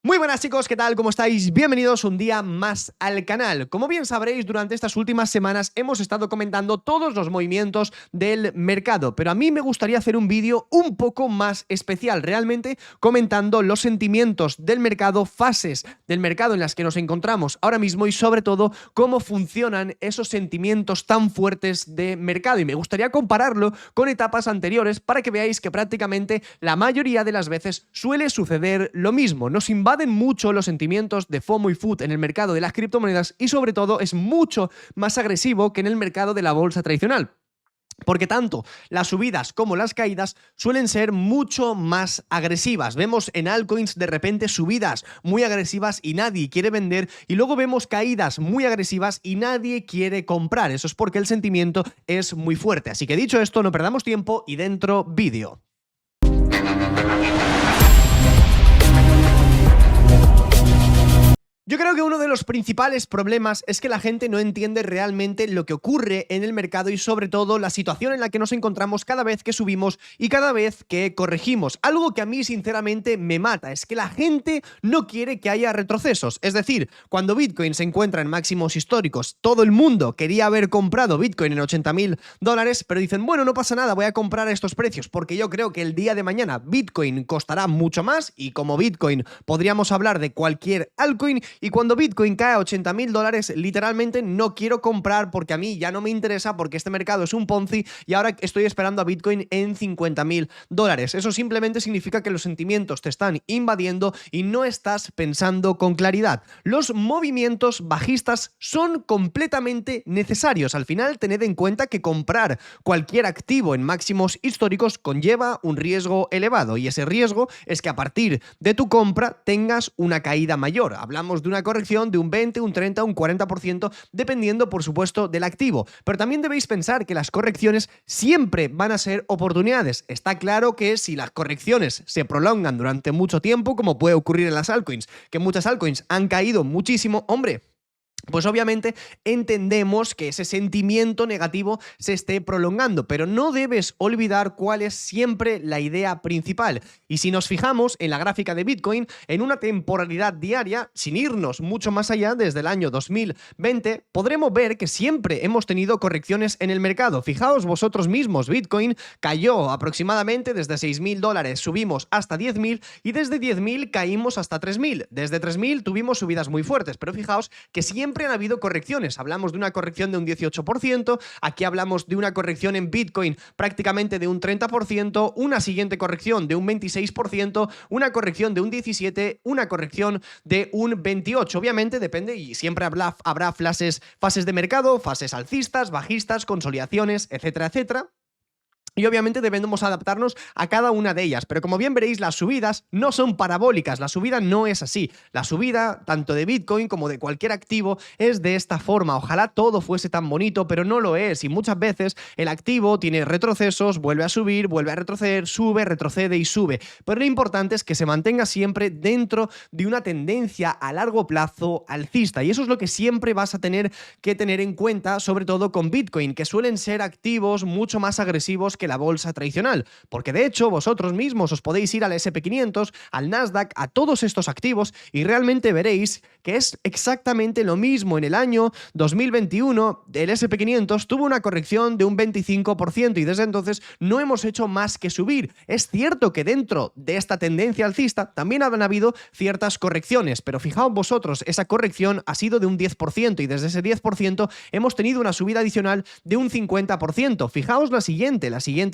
Muy buenas chicos, ¿qué tal? ¿Cómo estáis? Bienvenidos un día más al canal. Como bien sabréis, durante estas últimas semanas hemos estado comentando todos los movimientos del mercado, pero a mí me gustaría hacer un vídeo un poco más especial, realmente comentando los sentimientos del mercado, fases del mercado en las que nos encontramos ahora mismo y sobre todo cómo funcionan esos sentimientos tan fuertes de mercado. Y me gustaría compararlo con etapas anteriores para que veáis que prácticamente la mayoría de las veces suele suceder lo mismo. Nos invaden mucho los sentimientos de FOMO y FUD en el mercado de las criptomonedas y sobre todo es mucho más agresivo que en el mercado de la bolsa tradicional. Porque tanto las subidas como las caídas suelen ser mucho más agresivas. Vemos en altcoins de repente subidas muy agresivas y nadie quiere vender, y luego vemos caídas muy agresivas y nadie quiere comprar. Eso es porque el sentimiento es muy fuerte. Así que dicho esto, no perdamos tiempo y dentro vídeo. Yo creo que uno de los principales problemas es que la gente no entiende realmente lo que ocurre en el mercado y sobre todo la situación en la que nos encontramos cada vez que subimos y cada vez que corregimos. Algo que a mí sinceramente me mata es que la gente no quiere que haya retrocesos. Es decir, cuando Bitcoin se encuentra en máximos históricos, todo el mundo quería haber comprado Bitcoin en $80.000, pero dicen, bueno, no pasa nada, voy a comprar a estos precios porque yo creo que el día de mañana Bitcoin costará mucho más y como Bitcoin podríamos hablar de cualquier altcoin. Y cuando Bitcoin cae a $80.000, literalmente no quiero comprar porque a mí ya no me interesa, porque este mercado es un Ponzi y ahora estoy esperando a Bitcoin en $50.000. Eso simplemente significa que los sentimientos te están invadiendo y no estás pensando con claridad. Los movimientos bajistas son completamente necesarios. Al final, tened en cuenta que comprar cualquier activo en máximos históricos conlleva un riesgo elevado y ese riesgo es que a partir de tu compra tengas una caída mayor. Hablamos de una corrección de un 20, un 30, un 40%, dependiendo, por supuesto, del activo. Pero también debéis pensar que las correcciones siempre van a ser oportunidades. Está claro que si las correcciones se prolongan durante mucho tiempo, como puede ocurrir en las altcoins, que muchas altcoins han caído muchísimo, hombre, pues obviamente entendemos que ese sentimiento negativo se esté prolongando, pero no debes olvidar cuál es siempre la idea principal. Y si nos fijamos en la gráfica de Bitcoin, en una temporalidad diaria, sin irnos mucho más allá, desde el año 2020, podremos ver que siempre hemos tenido correcciones en el mercado. Fijaos vosotros mismos, Bitcoin cayó aproximadamente desde $6.000, subimos hasta 10.000 y desde 10.000 caímos hasta 3.000. Desde 3.000 tuvimos subidas muy fuertes, pero fijaos que siempre han habido correcciones. Hablamos de una corrección de un 18%, aquí hablamos de una corrección en Bitcoin prácticamente de un 30%, una siguiente corrección de un 26%, una corrección de un 17%, una corrección de un 28%. Obviamente depende y siempre habrá fases de mercado, fases alcistas, bajistas, consolidaciones, etcétera, etcétera. Y obviamente debemos adaptarnos a cada una de ellas, pero como bien veréis, las subidas no son parabólicas, la subida no es así. La subida, tanto de Bitcoin como de cualquier activo, es de esta forma. Ojalá todo fuese tan bonito, pero no lo es, y muchas veces el activo tiene retrocesos, vuelve a subir, vuelve a retroceder, sube, retrocede y sube. Pero lo importante es que se mantenga siempre dentro de una tendencia a largo plazo alcista, y eso es lo que siempre vas a tener que tener en cuenta, sobre todo con Bitcoin, que suelen ser activos mucho más agresivos que la bolsa tradicional, porque de hecho vosotros mismos os podéis ir al S&P 500, al Nasdaq, a todos estos activos y realmente veréis que es exactamente lo mismo. En el año 2021 el S&P 500 tuvo una corrección de un 25% y desde entonces no hemos hecho más que subir. Es cierto que dentro de esta tendencia alcista también han habido ciertas correcciones, pero fijaos vosotros, esa corrección ha sido de un 10% y desde ese 10% hemos tenido una subida adicional de un 50%. Fijaos la siguiente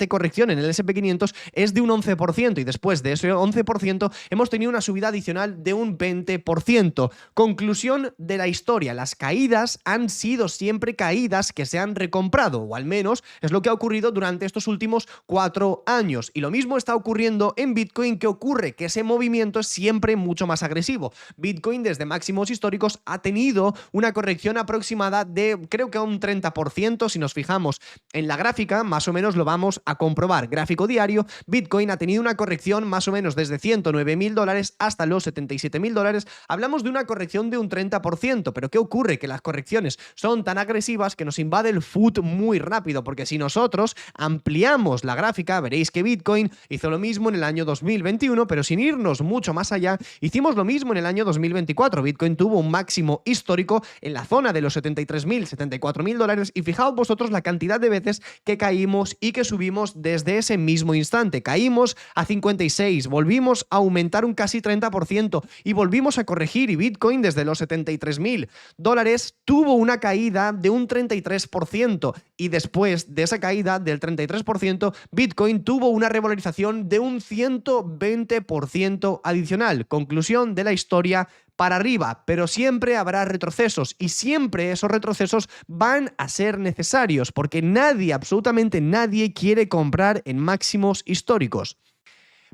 corrección en el S&P 500 es de un 11% y después de ese 11% hemos tenido una subida adicional de un 20%. Conclusión de la historia, las caídas han sido siempre caídas que se han recomprado, o al menos es lo que ha ocurrido durante estos últimos 4 años. Y lo mismo está ocurriendo en Bitcoin. ¿Qué ocurre? Que ese movimiento es siempre mucho más agresivo. Bitcoin desde máximos históricos ha tenido una corrección aproximada de creo que un 30%, si nos fijamos en la gráfica, más o menos lo vamos vamos a comprobar. Gráfico diario, Bitcoin ha tenido una corrección más o menos desde $109.000 hasta los $77.000. Hablamos de una corrección de un 30%, pero ¿qué ocurre? Que las correcciones son tan agresivas que nos invade el FUD muy rápido, porque si nosotros ampliamos la gráfica, veréis que Bitcoin hizo lo mismo en el año 2021, pero sin irnos mucho más allá, hicimos lo mismo en el año 2024. Bitcoin tuvo un máximo histórico en la zona de los $73.000, $74.000 y fijaos vosotros la cantidad de veces que caímos y que subimos desde ese mismo instante. Caímos a 56, volvimos a aumentar un casi 30% y volvimos a corregir, y Bitcoin desde los $73.000 tuvo una caída de un 33% y después de esa caída del 33%, Bitcoin tuvo una revalorización de un 120% adicional. Conclusión de la historia: para arriba, pero siempre habrá retrocesos y siempre esos retrocesos van a ser necesarios porque nadie, absolutamente nadie, quiere comprar en máximos históricos.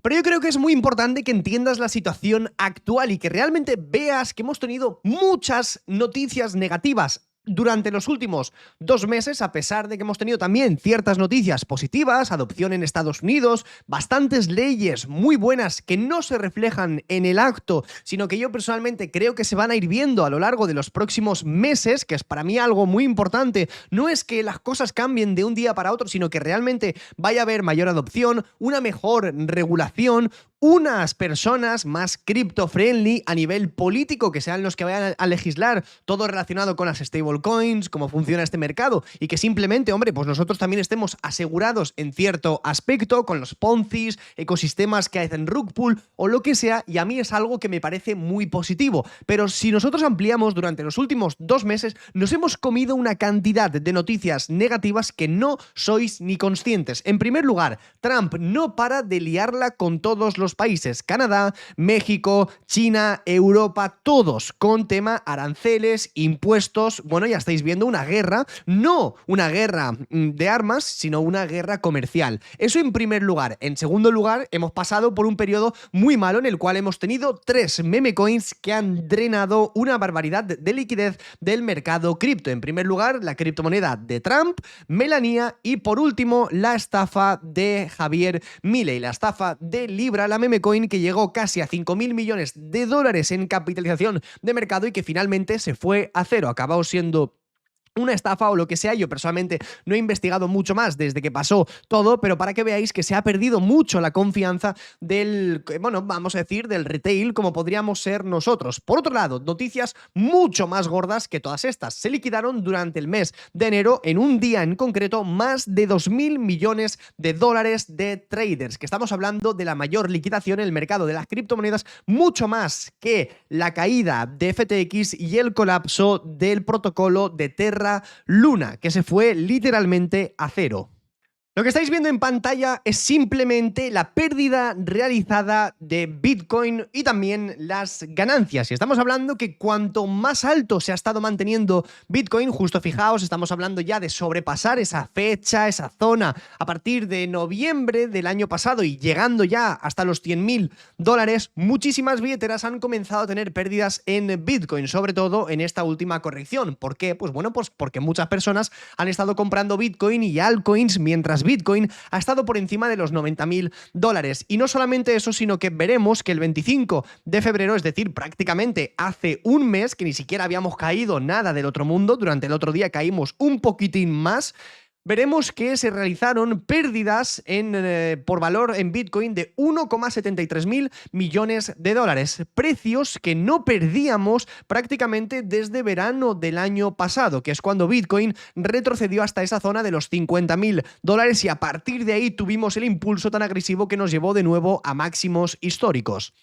Pero yo creo que es muy importante que entiendas la situación actual y que realmente veas que hemos tenido muchas noticias negativas durante los últimos 2 meses, a pesar de que hemos tenido también ciertas noticias positivas, adopción en Estados Unidos, bastantes leyes muy buenas que no se reflejan en el acto, sino que yo personalmente creo que se van a ir viendo a lo largo de los próximos meses, que es para mí algo muy importante. No es que las cosas cambien de un día para otro, sino que realmente vaya a haber mayor adopción, una mejor regulación, unas personas más cripto-friendly a nivel político, que sean los que vayan a legislar todo relacionado con las stablecoins, cómo funciona este mercado, y que simplemente, hombre, pues nosotros también estemos asegurados en cierto aspecto con los Ponzis, ecosistemas que hacen rug pull o lo que sea, y a mí es algo que me parece muy positivo. Pero si nosotros ampliamos, durante los últimos 2 meses nos hemos comido una cantidad de noticias negativas que no sois ni conscientes. En primer lugar, Trump no para de liarla con todos los países: Canadá, México, China, Europa, todos con tema aranceles, impuestos. Bueno, ya estáis viendo una guerra, no una guerra de armas, sino una guerra comercial. Eso en primer lugar. En segundo lugar, hemos pasado por un periodo muy malo en el cual hemos tenido 3 meme coins que han drenado una barbaridad de liquidez del mercado cripto. En primer lugar, la criptomoneda de Trump, Melania, y por último, la estafa de Javier Milei, la estafa de Libra, la meme coin que llegó casi a $5.000 millones en capitalización de mercado y que finalmente se fue a cero. Acabó siendo una estafa o lo que sea. Yo personalmente no he investigado mucho más desde que pasó todo, pero para que veáis que se ha perdido mucho la confianza del, bueno, vamos a decir, del retail, como podríamos ser nosotros. Por otro lado, noticias mucho más gordas que todas estas. Se liquidaron durante el mes de enero, en un día en concreto, más de $2.000 millones de traders, que estamos hablando de la mayor liquidación en el mercado de las criptomonedas, mucho más que la caída de FTX y el colapso del protocolo de Terra Luna, que se fue literalmente a cero. Lo que estáis viendo en pantalla es simplemente la pérdida realizada de Bitcoin y también las ganancias. Y estamos hablando que cuanto más alto se ha estado manteniendo Bitcoin, justo fijaos, estamos hablando ya de sobrepasar esa fecha, esa zona, a partir de noviembre del año pasado y llegando ya hasta los $100.000, muchísimas billeteras han comenzado a tener pérdidas en Bitcoin, sobre todo en esta última corrección. ¿Por qué? Pues bueno, pues porque muchas personas han estado comprando Bitcoin y altcoins mientras Bitcoin ha estado por encima de los $90.000. Y no solamente eso, sino que veremos que el 25 de febrero, es decir, prácticamente hace un mes, que ni siquiera habíamos caído nada del otro mundo, durante el otro día caímos un poquitín más, veremos que se realizaron pérdidas por valor en Bitcoin de $1,73 mil millones, precios que no perdíamos prácticamente desde verano del año pasado, que es cuando Bitcoin retrocedió hasta esa zona de los $50.000 y a partir de ahí tuvimos el impulso tan agresivo que nos llevó de nuevo a máximos históricos.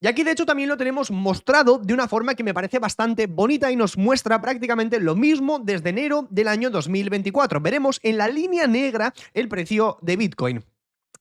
Y aquí de hecho también lo tenemos mostrado de una forma que me parece bastante bonita y nos muestra prácticamente lo mismo desde enero del año 2024. Veremos en la línea negra el precio de Bitcoin,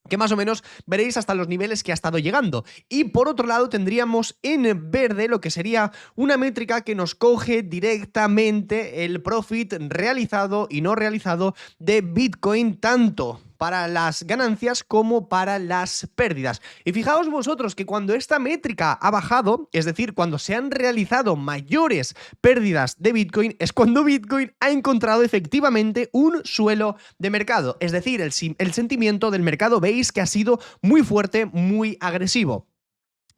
que más o menos veréis hasta los niveles que ha estado llegando. Y por otro lado tendríamos en verde lo que sería una métrica que nos coge directamente el profit realizado y no realizado de Bitcoin, tanto para las ganancias como para las pérdidas. Y fijaos vosotros que cuando esta métrica ha bajado, es decir, cuando se han realizado mayores pérdidas de Bitcoin, es cuando Bitcoin ha encontrado efectivamente un suelo de mercado. Es decir, el sentimiento del mercado veis que ha sido muy fuerte, muy agresivo.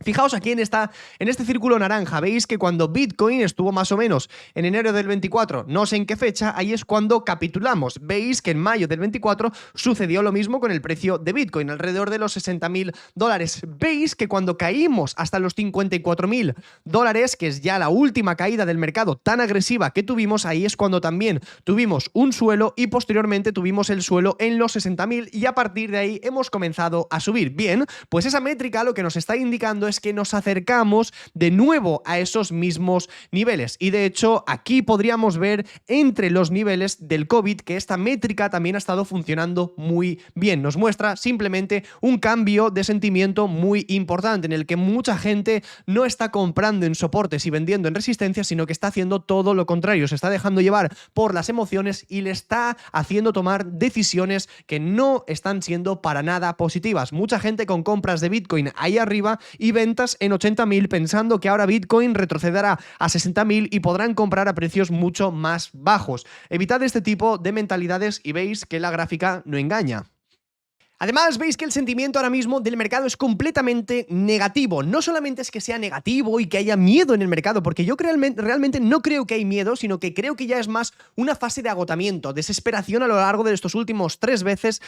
Fijaos aquí en este círculo naranja, veis que cuando Bitcoin estuvo más o menos en enero del 24, no sé en qué fecha, ahí es cuando capitulamos. Veis que en mayo del 24 sucedió lo mismo con el precio de Bitcoin, alrededor de los $60.000. Veis que cuando caímos hasta los $54.000, que es ya la última caída del mercado tan agresiva que tuvimos, ahí es cuando también tuvimos un suelo y posteriormente tuvimos el suelo en los 60.000 y a partir de ahí hemos comenzado a subir. Bien, pues esa métrica lo que nos está indicando es que nos acercamos de nuevo a esos mismos niveles y de hecho aquí podríamos ver entre los niveles del COVID que esta métrica también ha estado funcionando muy bien. Nos muestra simplemente un cambio de sentimiento muy importante en el que mucha gente no está comprando en soportes y vendiendo en resistencias, sino que está haciendo todo lo contrario, se está dejando llevar por las emociones y le está haciendo tomar decisiones que no están siendo para nada positivas. Mucha gente con compras de Bitcoin ahí arriba y ventas en 80.000 pensando que ahora Bitcoin retrocederá a 60.000 y podrán comprar a precios mucho más bajos. Evitad este tipo de mentalidades y veis que la gráfica no engaña. Además, veis que el sentimiento ahora mismo del mercado es completamente negativo. No solamente es que sea negativo y que haya miedo en el mercado, porque yo realmente no creo que hay miedo, sino que creo que ya es más una fase de agotamiento, desesperación a lo largo de estos últimos 3 meses,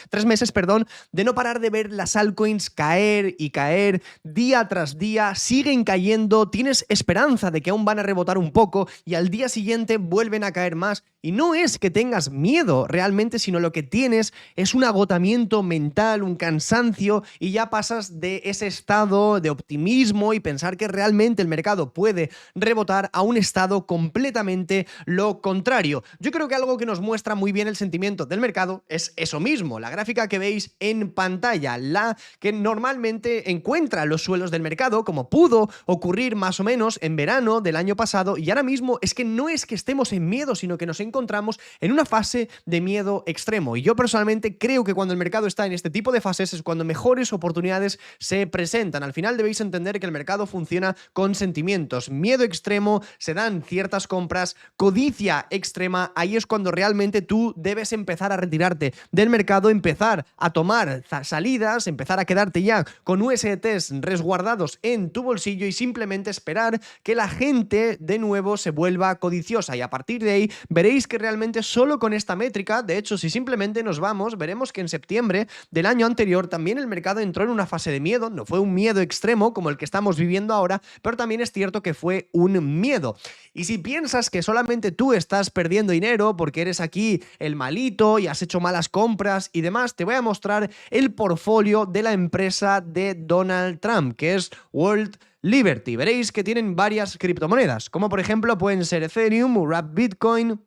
de no parar de ver las altcoins caer y caer día tras día, siguen cayendo, tienes esperanza de que aún van a rebotar un poco y al día siguiente vuelven a caer más. Y no es que tengas miedo realmente, sino lo que tienes es un agotamiento mental, un cansancio y ya pasas de ese estado de optimismo y pensar que realmente el mercado puede rebotar a un estado completamente lo contrario. Yo creo que algo que nos muestra muy bien el sentimiento del mercado es eso mismo, la gráfica que veis en pantalla, la que normalmente encuentra los suelos del mercado, como pudo ocurrir más o menos en verano del año pasado, y ahora mismo es que no es que estemos en miedo, sino que nos encontramos en una fase de miedo extremo. Y yo personalmente creo que cuando el mercado está en este tipo de fases es cuando mejores oportunidades se presentan. Al final debéis entender que el mercado funciona con sentimientos. Miedo extremo, se dan ciertas compras, codicia extrema, ahí es cuando realmente tú debes empezar a retirarte del mercado, empezar a tomar salidas, empezar a quedarte ya con USDTs resguardados en tu bolsillo y simplemente esperar que la gente de nuevo se vuelva codiciosa y a partir de ahí veréis que realmente solo con esta métrica, de hecho si simplemente nos vamos, veremos que en septiembre del año anterior también el mercado entró en una fase de miedo, no fue un miedo extremo como el que estamos viviendo ahora, pero también es cierto que fue un miedo. Y si piensas que solamente tú estás perdiendo dinero porque eres aquí el malito y has hecho malas compras y demás, te voy a mostrar el portfolio de la empresa de Donald Trump, que es World Liberty. Veréis que tienen varias criptomonedas, como por ejemplo pueden ser Ethereum, Wrap Bitcoin,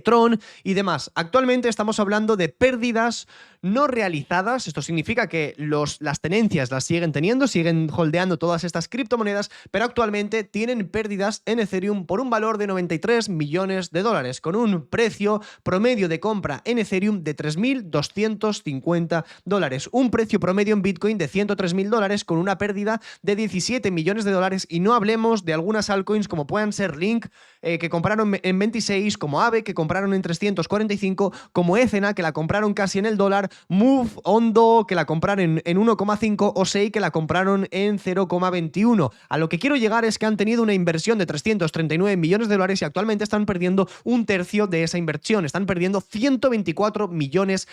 Tron y demás. Actualmente estamos hablando de pérdidas no realizadas. Esto significa que las tenencias las siguen teniendo, siguen holdeando todas estas criptomonedas, pero actualmente tienen pérdidas en Ethereum por un valor de $93 millones, con un precio promedio de compra en Ethereum de $3.250, un precio promedio en Bitcoin de $103.000 con una pérdida de $17 millones, y no hablemos de algunas altcoins como puedan ser Link, que compraron en 26, como Aave, que compraron en 345, como Ethena, que la compraron casi en el dólar, Move, Ondo, que la compraron en 1,5 o Sei, que la compraron en 0,21. A lo que quiero llegar es que han tenido una inversión de $339 millones y actualmente están perdiendo un tercio de esa inversión, están perdiendo $124 millones.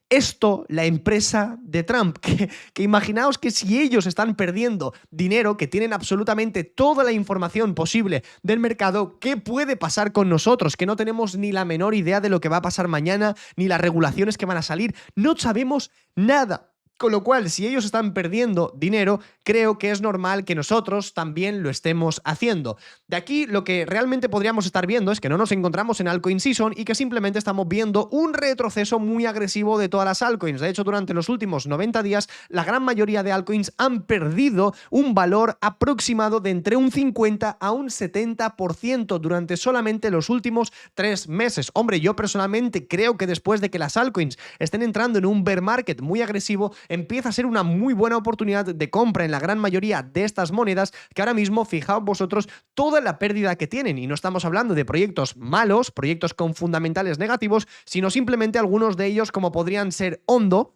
Esto, la empresa de Trump, que imaginaos que si ellos están perdiendo dinero, que tienen absolutamente toda la información posible del mercado, ¿qué puede pasar con nosotros? Que no tenemos ni la menor idea de lo que va a pasar mañana, ni las regulaciones que van a salir, no sabemos nada. Con lo cual, si ellos están perdiendo dinero, creo que es normal que nosotros también lo estemos haciendo. De aquí, lo que realmente podríamos estar viendo es que no nos encontramos en altcoin season y que simplemente estamos viendo un retroceso muy agresivo de todas las altcoins. De hecho, durante los últimos 90 días, la gran mayoría de altcoins han perdido un valor aproximado de entre un 50 a un 70% durante solamente los últimos 3 meses. Hombre, yo personalmente creo que después de que las altcoins estén entrando en un bear market muy agresivo, empieza a ser una muy buena oportunidad de compra en la gran mayoría de estas monedas, que ahora mismo, fijaos vosotros toda la pérdida que tienen, y no estamos hablando de proyectos malos, proyectos con fundamentales negativos, sino simplemente algunos de ellos como podrían ser Ondo,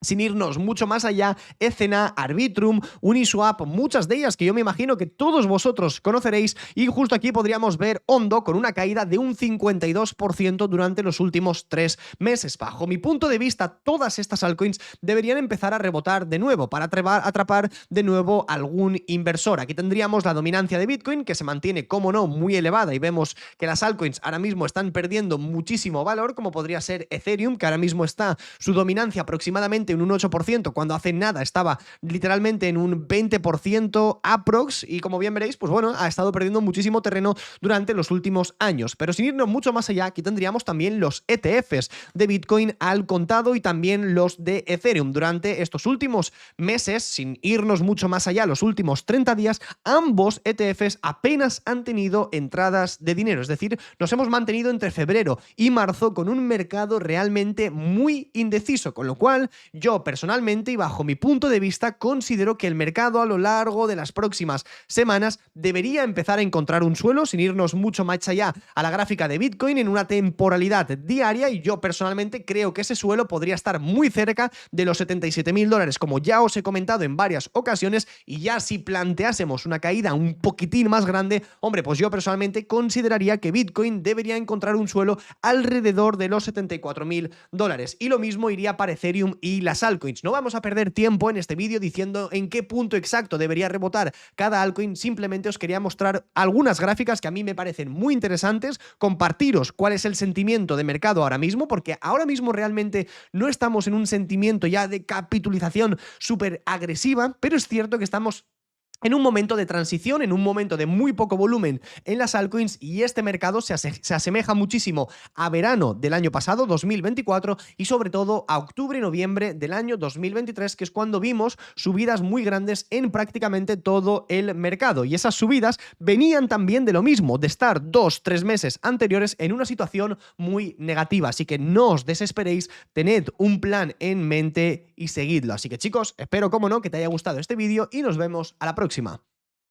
sin irnos mucho más allá, Ecena, Arbitrum, Uniswap, muchas de ellas que yo me imagino que todos vosotros conoceréis, y justo aquí podríamos ver Ondo con una caída de un 52% durante los últimos 3 meses. Bajo mi punto de vista, todas estas altcoins deberían empezar a rebotar de nuevo para atrapar de nuevo algún inversor. Aquí tendríamos la dominancia de Bitcoin, que se mantiene, como no, muy elevada, y vemos que las altcoins ahora mismo están perdiendo muchísimo valor, como podría ser Ethereum, que ahora mismo está su dominancia aproximadamente en un 8%, cuando hace nada estaba literalmente en un 20% aprox, y como bien veréis, pues bueno, ha estado perdiendo muchísimo terreno durante los últimos años. Pero sin irnos mucho más allá, aquí tendríamos también los ETFs de Bitcoin al contado y también los de Ethereum. Durante estos últimos meses, sin irnos mucho más allá, los últimos 30 días, ambos ETFs apenas han tenido entradas de dinero, es decir, nos hemos mantenido entre febrero y marzo con un mercado realmente muy indeciso, con lo cual yo personalmente y bajo mi punto de vista considero que el mercado a lo largo de las próximas semanas debería empezar a encontrar un suelo, sin irnos mucho más allá a la gráfica de Bitcoin, en una temporalidad diaria, y yo personalmente creo que ese suelo podría estar muy cerca de los $77.000, como ya os he comentado en varias ocasiones, y ya si planteásemos una caída un poquitín más grande, hombre, pues yo personalmente consideraría que Bitcoin debería encontrar un suelo alrededor de los $74.000, y lo mismo iría para Ethereum y las altcoins. No vamos a perder tiempo en este vídeo diciendo en qué punto exacto debería rebotar cada altcoin, simplemente os quería mostrar algunas gráficas que a mí me parecen muy interesantes, compartiros cuál es el sentimiento de mercado ahora mismo, porque ahora mismo realmente no estamos en un sentimiento ya de capitalización súper agresiva, pero es cierto que estamos en un momento de transición, en un momento de muy poco volumen en las altcoins, y este mercado se asemeja muchísimo a verano del año pasado, 2024, y sobre todo a octubre y noviembre del año 2023, que es cuando vimos subidas muy grandes en prácticamente todo el mercado. Y esas subidas venían también de lo mismo, de estar 2-3 meses anteriores en una situación muy negativa. Así que no os desesperéis, tened un plan en mente y seguidlo. Así que chicos, espero, como no, que te haya gustado este vídeo y nos vemos a la próxima.